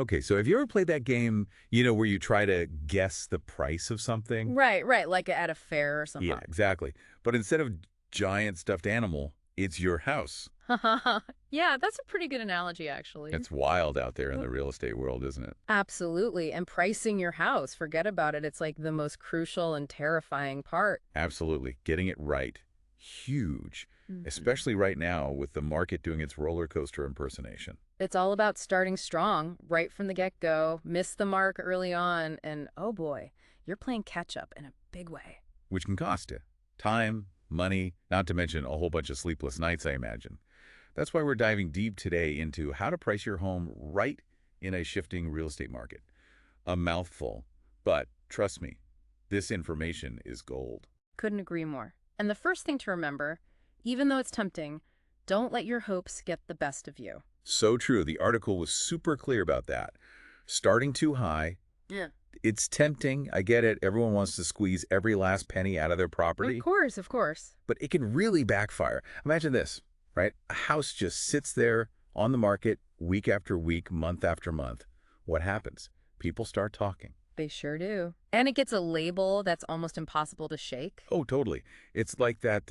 Okay, so have you ever played that game, where you try to guess the price of something? Right, right, like at a fair or Yeah, something. exactly. But instead of giant stuffed animal, it's your house. Yeah, that's a pretty good analogy, actually. It's wild out there in Uh, the real estate world, isn't it? Absolutely. And pricing your house, forget about it. It's like the most crucial and terrifying part. Absolutely. Getting it right. Huge. Mhm. Especially right now with the market doing its roller coaster impersonation, It's all about starting strong right from the get-go, miss the mark early on, and oh boy, you're playing catch up in a big way. which can cost you time, money, not to mention a whole bunch of sleepless nights, I imagine. That's why we're diving deep today into how to price your home right in a shifting real estate market. A mouthful, but trust me, this information is gold. Couldn't agree more. And the first thing to remember, even though it's tempting, don't let your hopes get the best of you. So true. The article was super clear about that. Starting too high, Yeah. it's tempting. I get it. Everyone wants to squeeze every last penny out of their Of property, course, of course. but it can really backfire. Imagine this, right? A house just sits there on the market week after week, month after month. What happens? People start talking. They sure do. And it gets a label that's almost impossible to shake. Oh, totally. It's like that,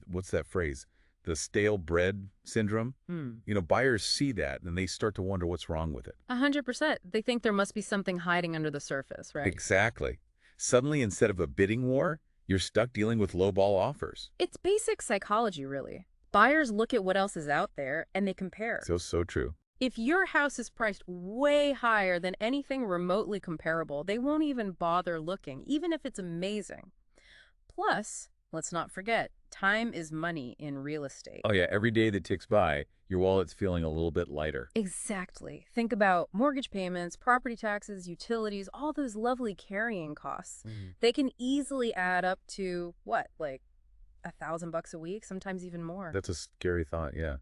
what's that phrase? The stale bread syndrome. Hmm. Buyers see that and they start to wonder what's wrong with it. 100%. They think there must be something hiding under the surface, right? Exactly. Suddenly, instead of a bidding war, you're stuck dealing with lowball offers. It's basic psychology, really. Buyers look at what else is out there and they compare. So true. If your house is priced way higher than anything remotely comparable, they won't even bother looking, even if it's amazing. Plus, let's not forget, time is money in real estate. Oh, yeah, every day that ticks by, your wallet's feeling a little bit lighter. Exactly. Think about mortgage payments, property taxes, utilities, all those lovely carrying costs. Mhm. They can easily add up to what, like $1,000 a week, sometimes even more. That's a scary thought, yeah.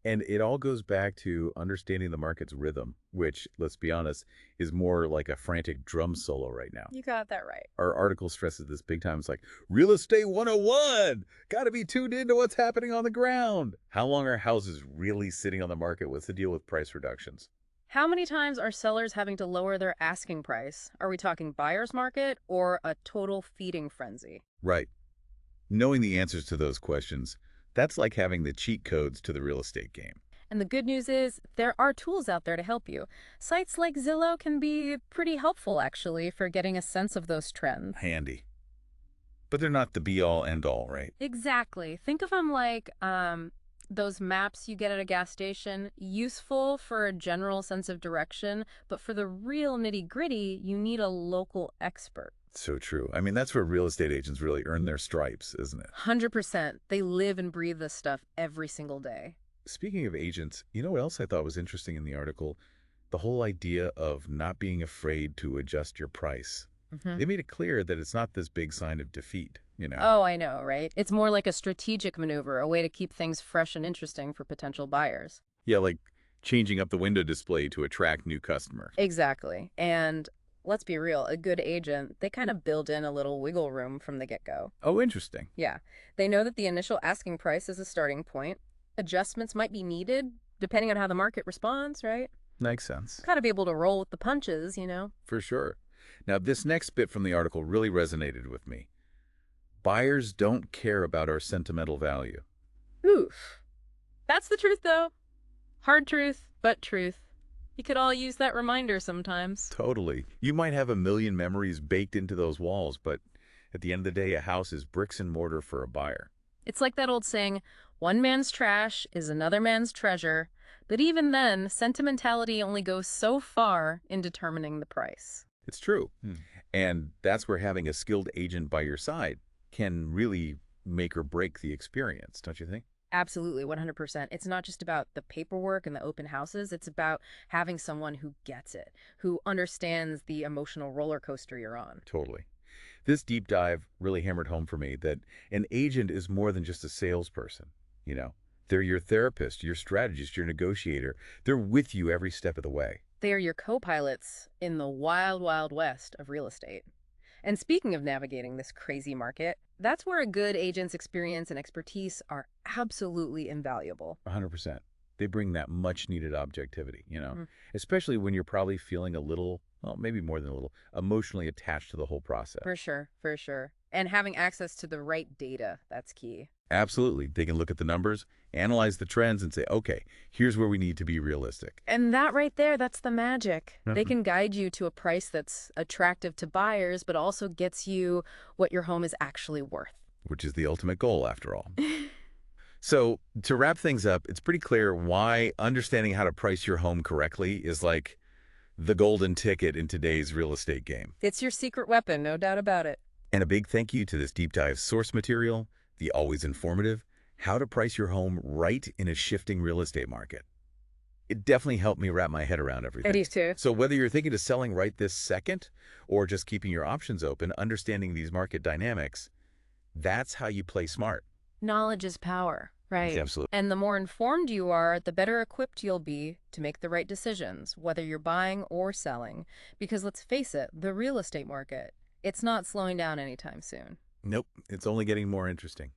And it all goes back to understanding the market's rhythm, which, let's be honest, is more like a frantic drum solo right now. You got that right. Our article stresses this big time. It's like, real estate 101! Gotta be tuned into what's happening on the ground. How long are houses really sitting on the market? What's the deal with price reductions? How many times are sellers having to lower their asking price? Are we talking buyer's market or a total feeding frenzy? Right. Knowing the answers to those questions, that's like having the cheat codes to the real estate game. And the good news is there are tools out there to help you. Sites like Zillow can be pretty helpful, actually, for getting a sense of those trends. Handy. But they're not the be-all, end-all, right? Exactly. Think of them like those maps you get at a gas station, useful for a general sense of direction, but for the real nitty-gritty, you need a local expert. So true. I mean, that's where real estate agents really earn their stripes, isn't it? 100%. They live and breathe this stuff every single day. Speaking of agents, you know what else I thought was interesting in the article? The whole idea of not being afraid to adjust your price. Hmm. They made it clear that it's not this big sign of defeat. Oh, I know, right? It's more like a strategic maneuver, a way to keep things fresh and interesting for potential buyers. Yeah, like changing up the window display to attract new customers. Exactly. And let's be real, a good agent, they kind of build in a little wiggle room from the get-go. Oh, interesting. Yeah. They know that the initial asking price is a starting point. Adjustments might be needed depending on how the market responds, right? Makes sense. Got to be able to roll with the punches. For sure. Now, this next bit from the article really resonated with me. Buyers don't care about our sentimental value. Oof. That's the truth, though. Hard truth, but truth. You could all use that reminder sometimes. Totally. You might have a million memories baked into those walls, but at the end of the day, a house is bricks and mortar for a buyer. It's like that old saying, one man's trash is another man's treasure. But even then, sentimentality only goes so far in determining the price. It's true. And that's where having a skilled agent by your side can really make or break the experience, don't you think? Absolutely, 100%. It's not just about the paperwork and the open houses. It's about having someone who gets it, who understands the emotional roller coaster you're on. Totally. This deep dive really hammered home for me that an agent is more than just a salesperson. You know, they're your therapist, your strategist, your negotiator. They're with you every step of the way. They are your co-pilots in the wild, wild west of real estate. And speaking of navigating this crazy market, that's where a good agent's experience and expertise are absolutely invaluable. 100%. They bring that much-needed objectivity, Mm, especially when you're probably feeling a little, well, maybe more than a little, emotionally attached to the whole process. for sure, for sure. And having access to the right data, that's key. Absolutely. They can look at the numbers, analyze the trends, and say, okay, here's where we need to be realistic. And that right there, that's the magic. They Mhm. can guide you to a price that's attractive to buyers, but also gets you what your home is actually worth. Which is the ultimate goal, after all. So, to wrap things up, it's pretty clear why understanding how to price your home correctly is like the golden ticket in today's real estate game. It's your secret weapon, no doubt about it. And a big thank you to this deep dive source material, the always informative, How to Price Your Home Right in a Shifting Real Estate Market. It definitely helped me wrap my head around everything. It is too. So whether you're thinking of selling right this second or just keeping your options open, understanding these market dynamics, that's how you play smart. Knowledge is power, right? Absolutely. And the more informed you are, the better equipped you'll be to make the right decisions, whether you're buying or selling. Because let's face it, the real estate market, it's not slowing down anytime soon. Nope, it's only getting more interesting.